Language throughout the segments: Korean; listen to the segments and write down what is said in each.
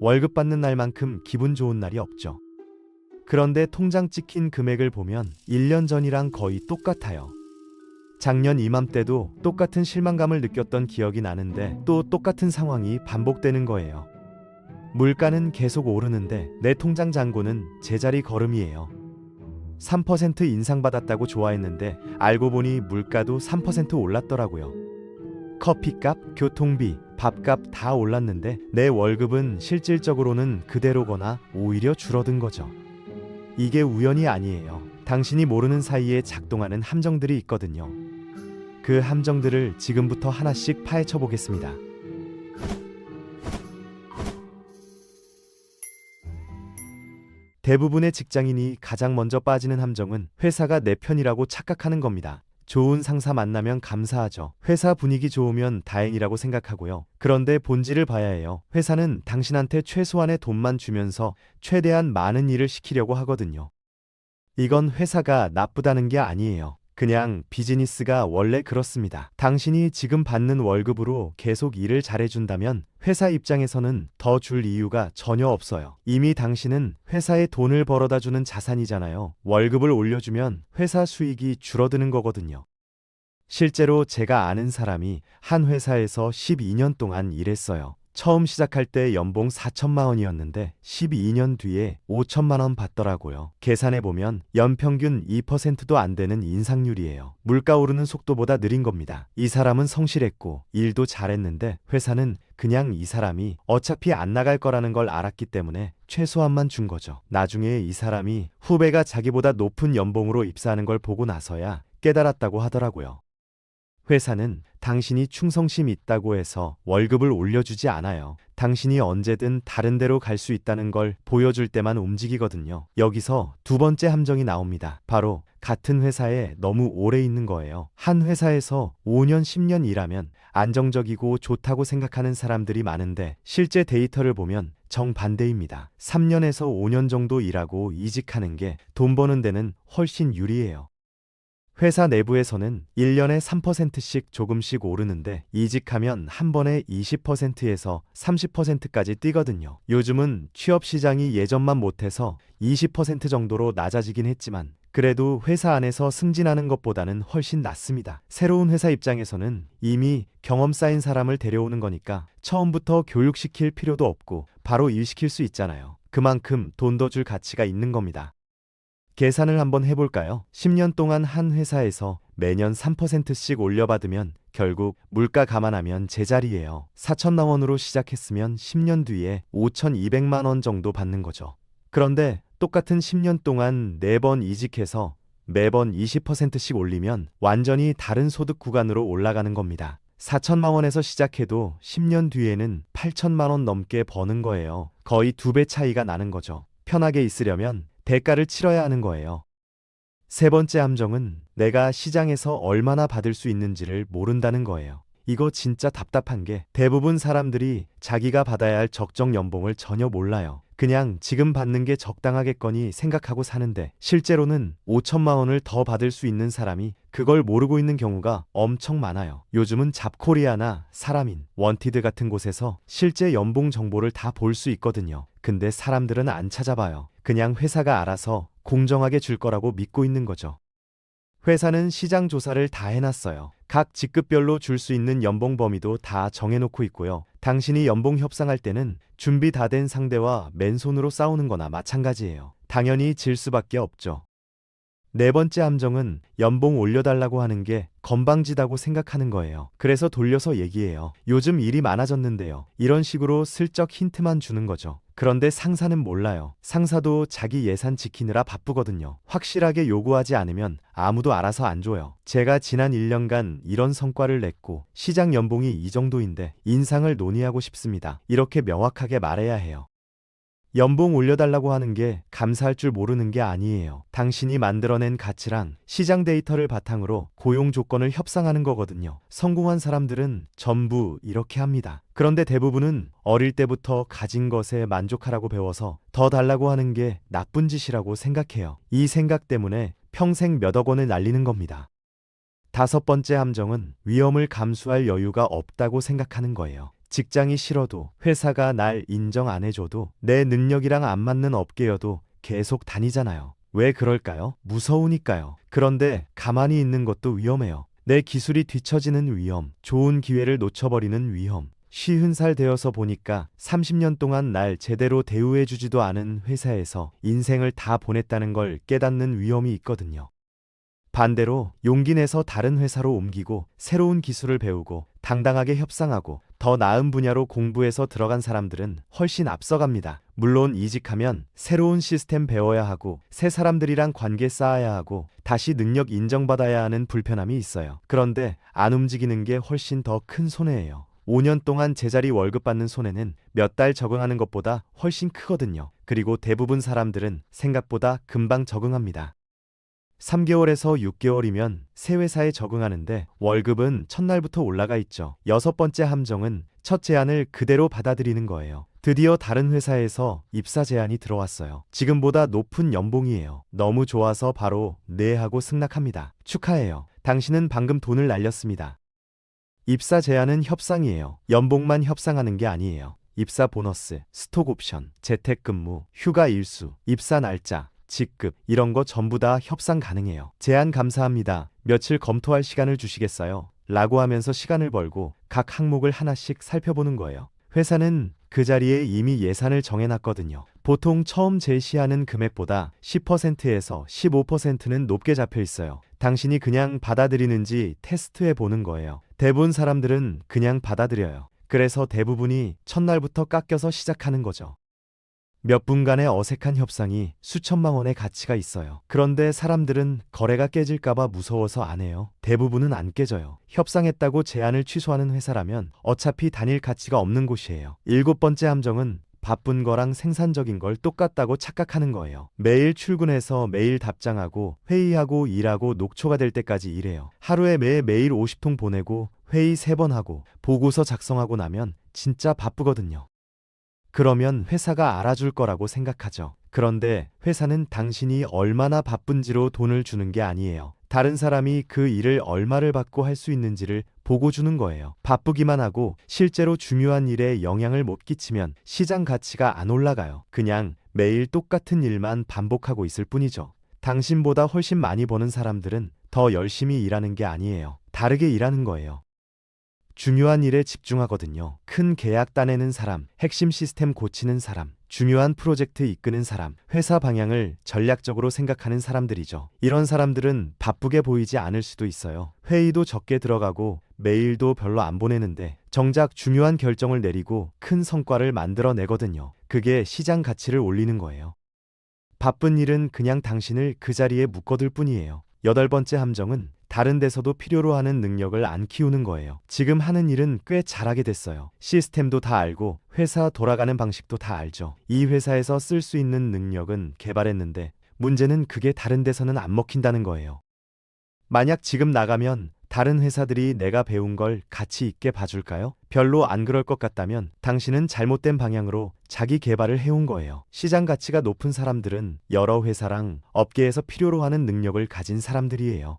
월급 받는 날만큼 기분 좋은 날이 없죠. 그런데 통장 찍힌 금액을 보면 1년 전이랑 거의 똑같아요. 작년 이맘때도 똑같은 실망감을 느꼈던 기억이 나는데 또 똑같은 상황이 반복되는 거예요. 물가는 계속 오르는데 내 통장 잔고는 제자리 걸음이에요. 3% 인상받았다고 좋아했는데 알고 보니 물가도 3% 올랐더라고요. 커피값, 교통비, 밥값 다 올랐는데 내 월급은 실질적으로는 그대로거나 오히려 줄어든 거죠. 이게 우연이 아니에요. 당신이 모르는 사이에 작동하는 함정들이 있거든요. 그 함정들을 지금부터 하나씩 파헤쳐 보겠습니다. 대부분의 직장인이 가장 먼저 빠지는 함정은 회사가 내 편이라고 착각하는 겁니다. 좋은 상사 만나면 감사하죠. 회사 분위기 좋으면 다행이라고 생각하고요. 그런데 본질을 봐야 해요. 회사는 당신한테 최소한의 돈만 주면서 최대한 많은 일을 시키려고 하거든요. 이건 회사가 나쁘다는 게 아니에요. 그냥 비즈니스가 원래 그렇습니다. 당신이 지금 받는 월급으로 계속 일을 잘해준다면 회사 입장에서는 더 줄 이유가 전혀 없어요. 이미 당신은 회사에 돈을 벌어다 주는 자산이잖아요. 월급을 올려주면 회사 수익이 줄어드는 거거든요. 실제로 제가 아는 사람이 한 회사에서 12년 동안 일했어요. 처음 시작할 때 연봉 4천만 원이었는데 12년 뒤에 5천만 원 받더라고요. 계산해보면 연평균 2%도 안 되는 인상률이에요. 물가 오르는 속도보다 느린 겁니다. 이 사람은 성실했고 일도 잘했는데 회사는 그냥 이 사람이 어차피 안 나갈 거라는 걸 알았기 때문에 최소한만 준 거죠. 나중에 이 사람이 후배가 자기보다 높은 연봉으로 입사하는 걸 보고 나서야 깨달았다고 하더라고요. 회사는 당신이 충성심 있다고 해서 월급을 올려주지 않아요. 당신이 언제든 다른 데로 갈 수 있다는 걸 보여줄 때만 움직이거든요. 여기서 두 번째 함정이 나옵니다. 바로 같은 회사에 너무 오래 있는 거예요. 한 회사에서 5년, 10년 일하면 안정적이고 좋다고 생각하는 사람들이 많은데 실제 데이터를 보면 정반대입니다. 3년에서 5년 정도 일하고 이직하는 게 돈 버는 데는 훨씬 유리해요. 회사 내부에서는 1년에 3%씩 조금씩 오르는데 이직하면 한 번에 20%에서 30%까지 뛰거든요. 요즘은 취업 시장이 예전만 못해서 20% 정도로 낮아지긴 했지만 그래도 회사 안에서 승진하는 것보다는 훨씬 낫습니다. 새로운 회사 입장에서는 이미 경험 쌓인 사람을 데려오는 거니까 처음부터 교육시킬 필요도 없고 바로 일시킬 수 있잖아요. 그만큼 돈 더 줄 가치가 있는 겁니다. 계산을 한번 해볼까요? 10년 동안 한 회사에서 매년 3%씩 올려받으면 결국 물가 감안하면 제자리예요. 4천만 원으로 시작했으면 10년 뒤에 5,200만 원 정도 받는 거죠. 그런데 똑같은 10년 동안 4번 이직해서 매번 20%씩 올리면 완전히 다른 소득 구간으로 올라가는 겁니다. 4천만 원에서 시작해도 10년 뒤에는 8천만 원 넘게 버는 거예요. 거의 2배 차이가 나는 거죠. 편하게 있으려면 대가를 치러야 하는 거예요. 세 번째 함정은 내가 시장에서 얼마나 받을 수 있는지를 모른다는 거예요. 이거 진짜 답답한 게 대부분 사람들이 자기가 받아야 할 적정 연봉을 전혀 몰라요. 그냥 지금 받는 게 적당하겠거니 생각하고 사는데 실제로는 5천만 원을 더 받을 수 있는 사람이 그걸 모르고 있는 경우가 엄청 많아요. 요즘은 잡코리아나 사람인, 원티드 같은 곳에서 실제 연봉 정보를 다 볼 수 있거든요. 근데 사람들은 안 찾아봐요. 그냥 회사가 알아서 공정하게 줄 거라고 믿고 있는 거죠. 회사는 시장 조사를 다 해놨어요. 각 직급별로 줄 수 있는 연봉 범위도 다 정해놓고 있고요. 당신이 연봉 협상할 때는 준비 다 된 상대와 맨손으로 싸우는 거나 마찬가지예요. 당연히 질 수밖에 없죠. 네 번째 함정은 연봉 올려달라고 하는 게 건방지다고 생각하는 거예요. 그래서 돌려서 얘기해요. 요즘 일이 많아졌는데요. 이런 식으로 슬쩍 힌트만 주는 거죠. 그런데 상사는 몰라요. 상사도 자기 예산 지키느라 바쁘거든요. 확실하게 요구하지 않으면 아무도 알아서 안 줘요. 제가 지난 1년간 이런 성과를 냈고 시장 연봉이 이 정도인데 인상을 논의하고 싶습니다. 이렇게 명확하게 말해야 해요. 연봉 올려달라고 하는 게 감사할 줄 모르는 게 아니에요. 당신이 만들어낸 가치랑 시장 데이터를 바탕으로 고용 조건을 협상하는 거거든요. 성공한 사람들은 전부 이렇게 합니다. 그런데 대부분은 어릴 때부터 가진 것에 만족하라고 배워서 더 달라고 하는 게 나쁜 짓이라고 생각해요. 이 생각 때문에 평생 몇억 원을 날리는 겁니다. 다섯 번째 함정은 위험을 감수할 여유가 없다고 생각하는 거예요. 직장이 싫어도, 회사가 날 인정 안 해줘도, 내 능력이랑 안 맞는 업계여도 계속 다니잖아요. 왜 그럴까요? 무서우니까요. 그런데 가만히 있는 것도 위험해요. 내 기술이 뒤처지는 위험, 좋은 기회를 놓쳐버리는 위험. 50살 되어서 보니까 30년 동안 날 제대로 대우해주지도 않은 회사에서 인생을 다 보냈다는 걸 깨닫는 위험이 있거든요. 반대로 용기 내서 다른 회사로 옮기고 새로운 기술을 배우고 당당하게 협상하고 더 나은 분야로 공부해서 들어간 사람들은 훨씬 앞서갑니다. 물론 이직하면 새로운 시스템 배워야 하고 새 사람들이랑 관계 쌓아야 하고 다시 능력 인정받아야 하는 불편함이 있어요. 그런데 안 움직이는 게 훨씬 더 큰 손해예요. 5년 동안 제자리 월급 받는 손해는 몇 달 적응하는 것보다 훨씬 크거든요. 그리고 대부분 사람들은 생각보다 금방 적응합니다. 3개월에서 6개월이면 새 회사에 적응하는데 월급은 첫날부터 올라가 있죠. 여섯 번째 함정은 첫 제안을 그대로 받아들이는 거예요. 드디어 다른 회사에서 입사 제안이 들어왔어요. 지금보다 높은 연봉이에요. 너무 좋아서 바로 네 하고 승낙합니다. 축하해요. 당신은 방금 돈을 날렸습니다. 입사 제안은 협상이에요. 연봉만 협상하는 게 아니에요. 입사 보너스, 스톡 옵션, 재택근무, 휴가 일수, 입사 날짜, 직급 이런 거 전부 다 협상 가능해요. 제안 감사합니다. 며칠 검토할 시간을 주시겠어요? 라고 하면서 시간을 벌고 각 항목을 하나씩 살펴보는 거예요. 회사는 그 자리에 이미 예산을 정해놨거든요. 보통 처음 제시하는 금액보다 10%에서 15%는 높게 잡혀 있어요. 당신이 그냥 받아들이는지 테스트해 보는 거예요. 대부분 사람들은 그냥 받아들여요. 그래서 대부분이 첫날부터 깎여서 시작하는 거죠. 몇 분간의 어색한 협상이 수천만 원의 가치가 있어요. 그런데 사람들은 거래가 깨질까봐 무서워서 안 해요. 대부분은 안 깨져요. 협상했다고 제안을 취소하는 회사라면 어차피 다닐 가치가 없는 곳이에요. 일곱 번째 함정은 바쁜 거랑 생산적인 걸 똑같다고 착각하는 거예요. 매일 출근해서 매일 답장하고 회의하고 일하고 녹초가 될 때까지 일해요. 하루에 매일 50통 보내고 회의 3번 하고 보고서 작성하고 나면 진짜 바쁘거든요. 그러면 회사가 알아줄 거라고 생각하죠. 그런데 회사는 당신이 얼마나 바쁜지로 돈을 주는 게 아니에요. 다른 사람이 그 일을 얼마를 받고 할 수 있는지를 보고 주는 거예요. 바쁘기만 하고 실제로 중요한 일에 영향을 못 끼치면 시장 가치가 안 올라가요. 그냥 매일 똑같은 일만 반복하고 있을 뿐이죠. 당신보다 훨씬 많이 버는 사람들은 더 열심히 일하는 게 아니에요. 다르게 일하는 거예요. 중요한 일에 집중하거든요. 큰 계약 따내는 사람, 핵심 시스템 고치는 사람, 중요한 프로젝트 이끄는 사람, 회사 방향을 전략적으로 생각하는 사람들이죠. 이런 사람들은 바쁘게 보이지 않을 수도 있어요. 회의도 적게 들어가고 메일도 별로 안 보내는데 정작 중요한 결정을 내리고 큰 성과를 만들어내거든요. 그게 시장 가치를 올리는 거예요. 바쁜 일은 그냥 당신을 그 자리에 묶어둘 뿐이에요. 여덟 번째 함정은 다른 데서도 필요로 하는 능력을 안 키우는 거예요. 지금 하는 일은 꽤 잘하게 됐어요. 시스템도 다 알고 회사 돌아가는 방식도 다 알죠. 이 회사에서 쓸 수 있는 능력은 개발했는데 문제는 그게 다른 데서는 안 먹힌다는 거예요. 만약 지금 나가면 다른 회사들이 내가 배운 걸 가치 있게 봐줄까요? 별로 안 그럴 것 같다면 당신은 잘못된 방향으로 자기 개발을 해온 거예요. 시장 가치가 높은 사람들은 여러 회사랑 업계에서 필요로 하는 능력을 가진 사람들이에요.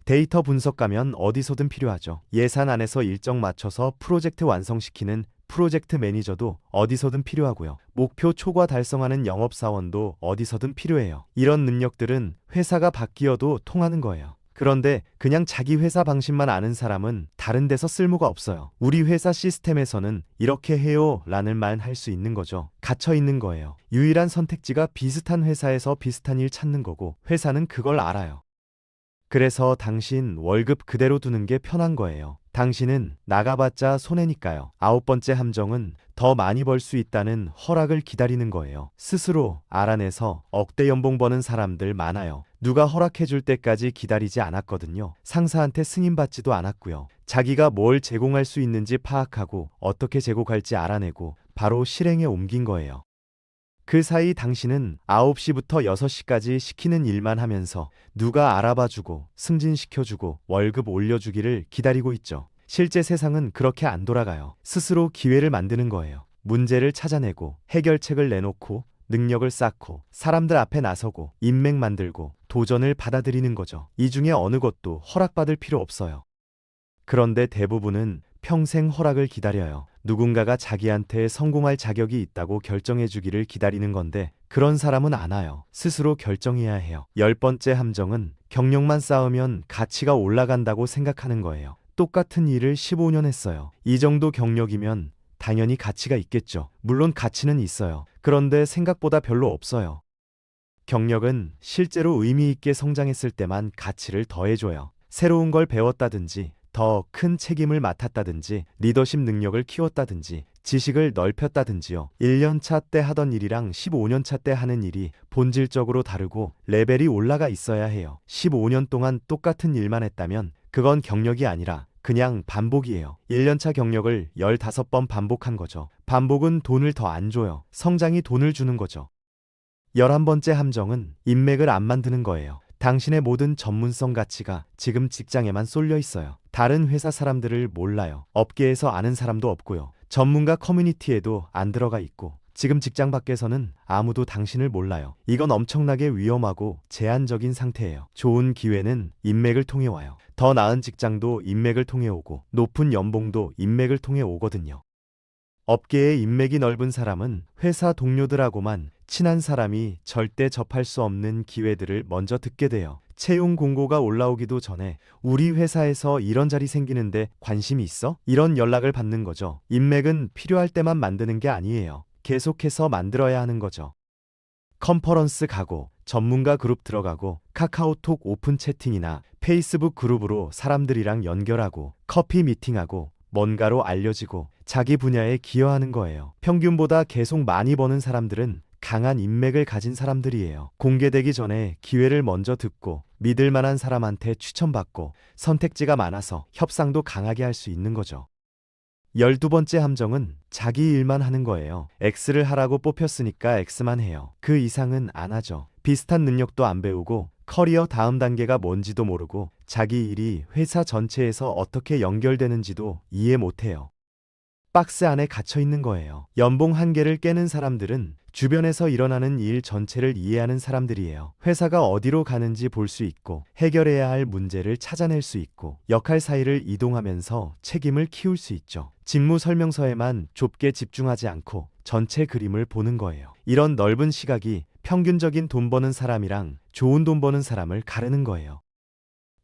데이터 분석가면 어디서든 필요하죠. 예산 안에서 일정 맞춰서 프로젝트 완성시키는 프로젝트 매니저도 어디서든 필요하고요. 목표 초과 달성하는 영업사원도 어디서든 필요해요. 이런 능력들은 회사가 바뀌어도 통하는 거예요. 그런데 그냥 자기 회사 방식만 아는 사람은 다른 데서 쓸모가 없어요. 우리 회사 시스템에서는 이렇게 해요 라는 말 할 수 있는 거죠. 갇혀 있는 거예요. 유일한 선택지가 비슷한 회사에서 비슷한 일 찾는 거고 회사는 그걸 알아요. 그래서 당신 월급 그대로 두는 게 편한 거예요. 당신은 나가봤자 손해니까요. 아홉 번째 함정은 더 많이 벌 수 있다는 허락을 기다리는 거예요. 스스로 알아내서 억대 연봉 버는 사람들 많아요. 누가 허락해줄 때까지 기다리지 않았거든요. 상사한테 승인받지도 않았고요. 자기가 뭘 제공할 수 있는지 파악하고 어떻게 제공할지 알아내고 바로 실행에 옮긴 거예요. 그 사이 당신은 9시부터 6시까지 시키는 일만 하면서 누가 알아봐주고 승진시켜주고 월급 올려주기를 기다리고 있죠. 실제 세상은 그렇게 안 돌아가요. 스스로 기회를 만드는 거예요. 문제를 찾아내고 해결책을 내놓고 능력을 쌓고 사람들 앞에 나서고 인맥 만들고 도전을 받아들이는 거죠. 이 중에 어느 것도 허락받을 필요 없어요. 그런데 대부분은 평생 허락을 기다려요. 누군가가 자기한테 성공할 자격이 있다고 결정해 주기를 기다리는 건데 그런 사람은 안 와요. 스스로 결정해야 해요. 10번째 함정은 경력만 쌓으면 가치가 올라간다고 생각하는 거예요. 똑같은 일을 15년 했어요. 이 정도 경력이면 당연히 가치가 있겠죠. 물론 가치는 있어요. 그런데 생각보다 별로 없어요. 경력은 실제로 의미 있게 성장했을 때만 가치를 더해줘요. 새로운 걸 배웠다든지, 더 큰 책임을 맡았다든지, 리더십 능력을 키웠다든지, 지식을 넓혔다든지요. 1년차 때 하던 일이랑 15년차 때 하는 일이 본질적으로 다르고 레벨이 올라가 있어야 해요. 15년 동안 똑같은 일만 했다면 그건 경력이 아니라 그냥 반복이에요. 1년차 경력을 15번 반복한 거죠. 반복은 돈을 더 안 줘요. 성장이 돈을 주는 거죠. 11번째 함정은 인맥을 안 만드는 거예요. 당신의 모든 전문성 가치가 지금 직장에만 쏠려 있어요. 다른 회사 사람들을 몰라요. 업계에서 아는 사람도 없고요. 전문가 커뮤니티에도 안 들어가 있고 지금 직장 밖에서는 아무도 당신을 몰라요. 이건 엄청나게 위험하고 제한적인 상태예요. 좋은 기회는 인맥을 통해 와요. 더 나은 직장도 인맥을 통해 오고 높은 연봉도 인맥을 통해 오거든요. 업계의 인맥이 넓은 사람은 회사 동료들하고만 친한 사람이 절대 접할 수 없는 기회들을 먼저 듣게 돼요. 채용 공고가 올라오기도 전에 우리 회사에서 이런 자리 생기는데 관심이 있어? 이런 연락을 받는 거죠. 인맥은 필요할 때만 만드는 게 아니에요. 계속해서 만들어야 하는 거죠. 컨퍼런스 가고 전문가 그룹 들어가고 카카오톡 오픈 채팅이나 페이스북 그룹으로 사람들이랑 연결하고 커피 미팅하고 뭔가로 알려지고 자기 분야에 기여하는 거예요. 평균보다 계속 많이 버는 사람들은 강한 인맥을 가진 사람들이에요. 공개되기 전에 기회를 먼저 듣고 믿을 만한 사람한테 추천받고 선택지가 많아서 협상도 강하게 할 수 있는 거죠. 12번째 함정은 자기 일만 하는 거예요. X를 하라고 뽑혔으니까 X만 해요. 그 이상은 안 하죠. 비슷한 능력도 안 배우고 커리어 다음 단계가 뭔지도 모르고 자기 일이 회사 전체에서 어떻게 연결되는지도 이해 못해요. 박스 안에 갇혀 있는 거예요. 연봉 한계를 깨는 사람들은 주변에서 일어나는 일 전체를 이해하는 사람들이에요. 회사가 어디로 가는지 볼 수 있고 해결해야 할 문제를 찾아낼 수 있고 역할 사이를 이동하면서 책임을 키울 수 있죠. 직무 설명서에만 좁게 집중하지 않고 전체 그림을 보는 거예요. 이런 넓은 시각이 평균적인 돈 버는 사람이랑 좋은 돈 버는 사람을 가르는 거예요.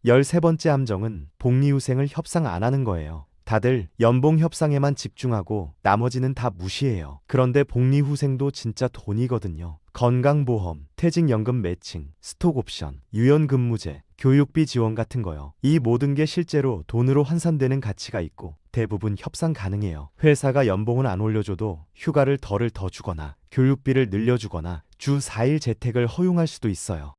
13번째 함정은 복리후생을 협상 안 하는 거예요. 다들 연봉 협상에만 집중하고 나머지는 다 무시해요. 그런데 복리후생도 진짜 돈이거든요. 건강보험, 퇴직연금 매칭, 스톡옵션, 유연근무제, 교육비 지원 같은 거요. 이 모든 게 실제로 돈으로 환산되는 가치가 있고 대부분 협상 가능해요. 회사가 연봉은 안 올려줘도 휴가를 덜을 더 주거나 교육비를 늘려주거나 주 4일 재택을 허용할 수도 있어요.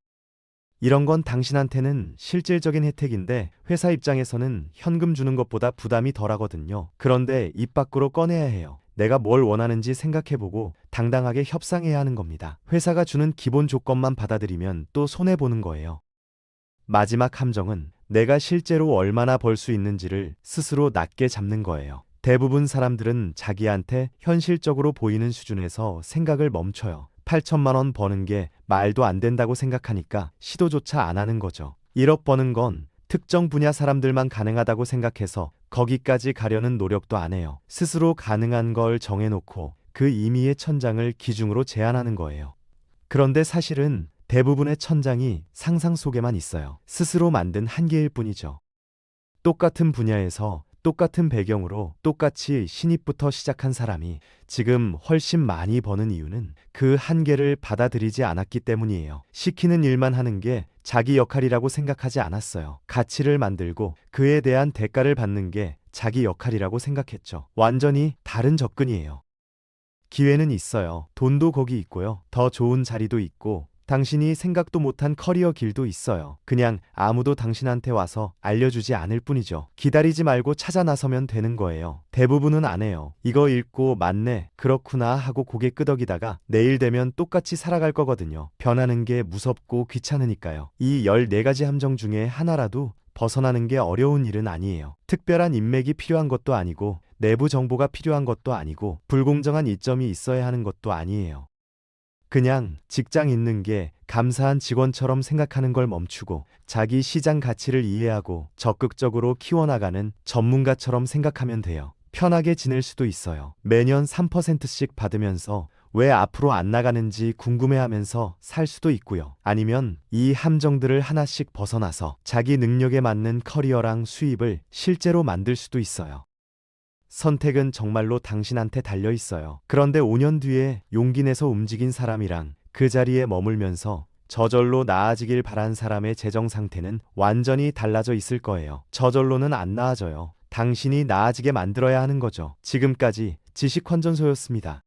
이런 건 당신한테는 실질적인 혜택인데 회사 입장에서는 현금 주는 것보다 부담이 덜하거든요. 그런데 입 밖으로 꺼내야 해요. 내가 뭘 원하는지 생각해보고 당당하게 협상해야 하는 겁니다. 회사가 주는 기본 조건만 받아들이면 또 손해보는 거예요. 마지막 함정은 내가 실제로 얼마나 벌 수 있는지를 스스로 낮게 잡는 거예요. 대부분 사람들은 자기한테 현실적으로 보이는 수준에서 생각을 멈춰요. 8천만 원 버는 게 말도 안 된다고 생각하니까 시도조차 안 하는 거죠. 1억 버는 건 특정 분야 사람들만 가능하다고 생각해서 거기까지 가려는 노력도 안 해요. 스스로 가능한 걸 정해놓고 그 임의의 천장을 기준으로 제한하는 거예요. 그런데 사실은 대부분의 천장이 상상 속에만 있어요. 스스로 만든 한계일 뿐이죠. 똑같은 분야에서 똑같은 배경으로 똑같이 신입부터 시작한 사람이 지금 훨씬 많이 버는 이유는 그 한계를 받아들이지 않았기 때문이에요. 시키는 일만 하는 게 자기 역할이라고 생각하지 않았어요. 가치를 만들고 그에 대한 대가를 받는 게 자기 역할이라고 생각했죠. 완전히 다른 접근이에요. 기회는 있어요. 돈도 거기 있고요. 더 좋은 자리도 있고 당신이 생각도 못한 커리어 길도 있어요. 그냥 아무도 당신한테 와서 알려주지 않을 뿐이죠. 기다리지 말고 찾아 나서면 되는 거예요. 대부분은 안 해요. 이거 읽고 맞네, 그렇구나 하고 고개 끄덕이다가 내일 되면 똑같이 살아갈 거거든요. 변하는 게 무섭고 귀찮으니까요. 이 14가지 함정 중에 하나라도 벗어나는 게 어려운 일은 아니에요. 특별한 인맥이 필요한 것도 아니고 내부 정보가 필요한 것도 아니고 불공정한 이점이 있어야 하는 것도 아니에요. 그냥 직장 있는 게 감사한 직원처럼 생각하는 걸 멈추고 자기 시장 가치를 이해하고 적극적으로 키워나가는 전문가처럼 생각하면 돼요. 편하게 지낼 수도 있어요. 매년 3%씩 받으면서 왜 앞으로 안 나가는지 궁금해하면서 살 수도 있고요. 아니면 이 함정들을 하나씩 벗어나서 자기 능력에 맞는 커리어랑 수입을 실제로 만들 수도 있어요. 선택은 정말로 당신한테 달려 있어요. 그런데 5년 뒤에 용기 내서 움직인 사람이랑 그 자리에 머물면서 저절로 나아지길 바란 사람의 재정 상태는 완전히 달라져 있을 거예요. 저절로는 안 나아져요. 당신이 나아지게 만들어야 하는 거죠. 지금까지 지식환전소였습니다.